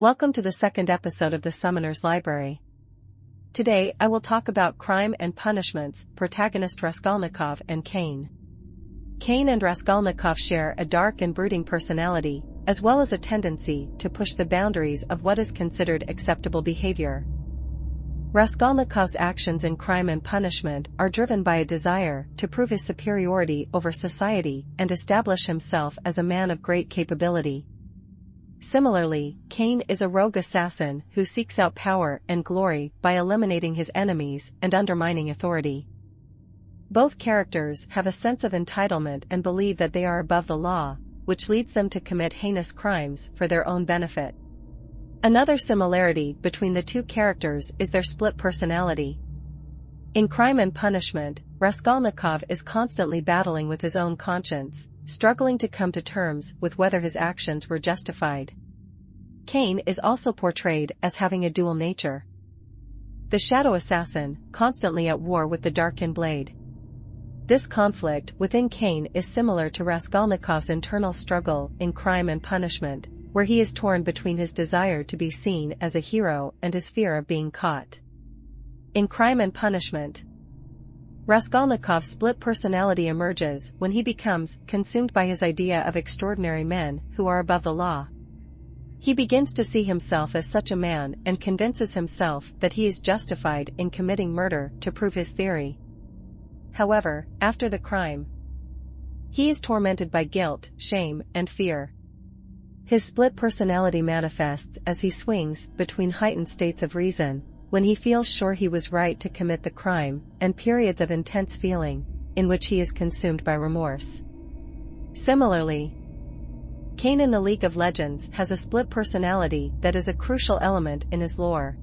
Welcome to the second episode of the Summoner's Library. Today I will talk about Crime and Punishment's protagonist Raskolnikov and Kayn. Kayn and Raskolnikov share a dark and brooding personality, as well as a tendency to push the boundaries of what is considered acceptable behavior. Raskolnikov's actions in Crime and Punishment are driven by a desire to prove his superiority over society and establish himself as a man of great capability. Similarly, Kayn is a rogue assassin who seeks out power and glory by eliminating his enemies and undermining authority. Both characters have a sense of entitlement and believe that they are above the law, which leads them to commit heinous crimes for their own benefit. Another similarity between the two characters is their split personality. In Crime and Punishment, Raskolnikov is constantly battling with his own conscience, struggling to come to terms with whether his actions were justified. Kayn is also portrayed as having a dual nature. The shadow assassin, constantly at war with the darkened blade. This conflict within Kayn is similar to Raskolnikov's internal struggle in Crime and Punishment, where he is torn between his desire to be seen as a hero and his fear of being caught. In Crime and Punishment, Raskolnikov's split personality emerges when he becomes consumed by his idea of extraordinary men who are above the law. He begins to see himself as such a man and convinces himself that he is justified in committing murder to prove his theory. However, after the crime, he is tormented by guilt, shame, and fear. His split personality manifests as he swings between heightened states of reason, when he feels sure he was right to commit the crime, and periods of intense feeling, in which he is consumed by remorse. Similarly, Kayn in the League of Legends has a split personality that is a crucial element in his lore.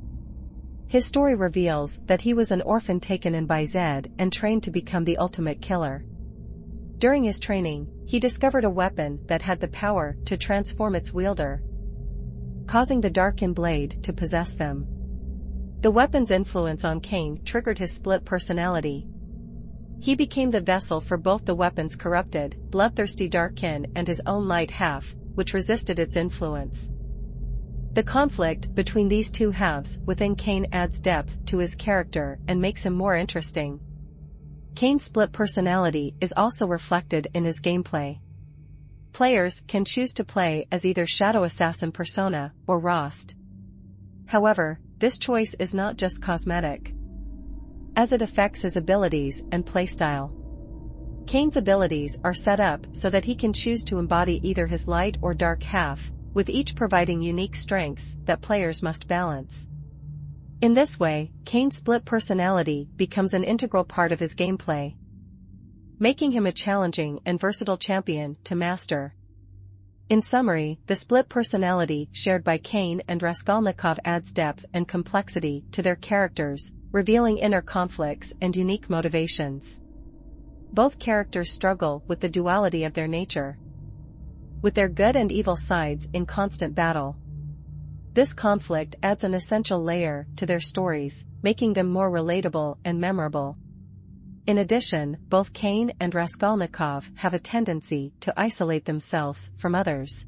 His story reveals that he was an orphan taken in by Zed and trained to become the ultimate killer. During his training, he discovered a weapon that had the power to transform its wielder, causing the darkened blade to possess them. The weapon's influence on Kayn triggered his split personality. He became the vessel for both the weapon's corrupted, bloodthirsty Darkin and his own light half, which resisted its influence. The conflict between these two halves within Kayn adds depth to his character and makes him more interesting. Kayn's split personality is also reflected in his gameplay. Players can choose to play as either Shadow Assassin persona or Rost. However, this choice is not just cosmetic, as it affects his abilities and playstyle. Kayn's abilities are set up so that he can choose to embody either his light or dark half, with each providing unique strengths that players must balance. In this way, Kayn's split personality becomes an integral part of his gameplay, making him a challenging and versatile champion to master. In summary, the split personality shared by Kayn and Raskolnikov adds depth and complexity to their characters, revealing inner conflicts and unique motivations. Both characters struggle with the duality of their nature, with their good and evil sides in constant battle. This conflict adds an essential layer to their stories, making them more relatable and memorable. In addition, both Kayn and Raskolnikov have a tendency to isolate themselves from others.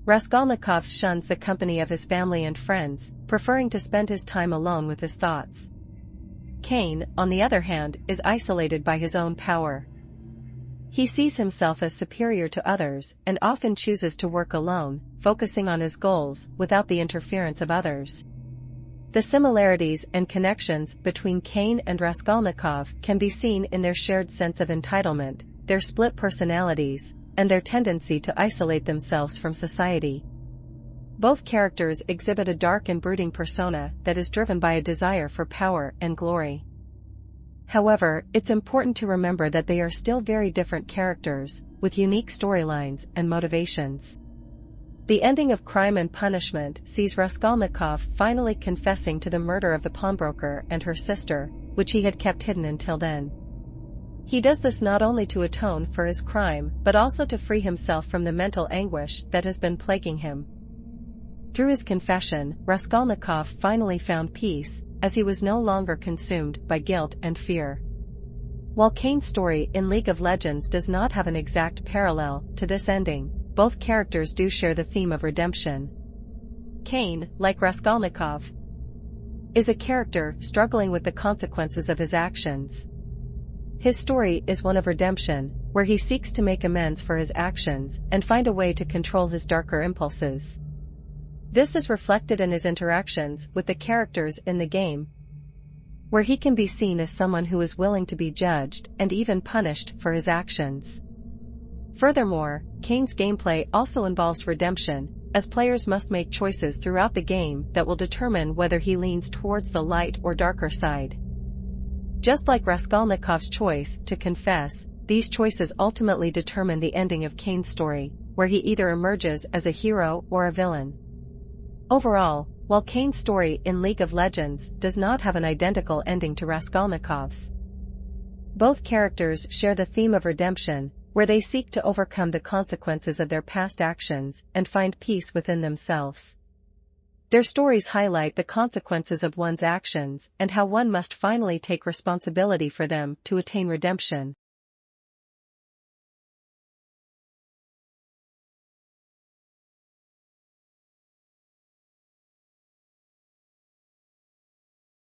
Raskolnikov shuns the company of his family and friends, preferring to spend his time alone with his thoughts. Kayn, on the other hand, is isolated by his own power. He sees himself as superior to others and often chooses to work alone, focusing on his goals without the interference of others. The similarities and connections between Kayn and Raskolnikov can be seen in their shared sense of entitlement, their split personalities, and their tendency to isolate themselves from society. Both characters exhibit a dark and brooding persona that is driven by a desire for power and glory. However, it's important to remember that they are still very different characters, with unique storylines and motivations. The ending of Crime and Punishment sees Raskolnikov finally confessing to the murder of the pawnbroker and her sister, which he had kept hidden until then. He does this not only to atone for his crime but also to free himself from the mental anguish that has been plaguing him. Through his confession, Raskolnikov finally found peace, as he was no longer consumed by guilt and fear. While Kayn's story in League of Legends does not have an exact parallel to this ending, both characters do share the theme of redemption. Kayn, like Raskolnikov, is a character struggling with the consequences of his actions. His story is one of redemption, where he seeks to make amends for his actions and find a way to control his darker impulses. This is reflected in his interactions with the characters in the game, where he can be seen as someone who is willing to be judged and even punished for his actions. Furthermore, Kayn's gameplay also involves redemption, as players must make choices throughout the game that will determine whether he leans towards the light or darker side. Just like Raskolnikov's choice to confess, these choices ultimately determine the ending of Kayn's story, where he either emerges as a hero or a villain. Overall, while Kayn's story in League of Legends does not have an identical ending to Raskolnikov's, both characters share the theme of redemption, where they seek to overcome the consequences of their past actions and find peace within themselves. Their stories highlight the consequences of one's actions and how one must finally take responsibility for them to attain redemption.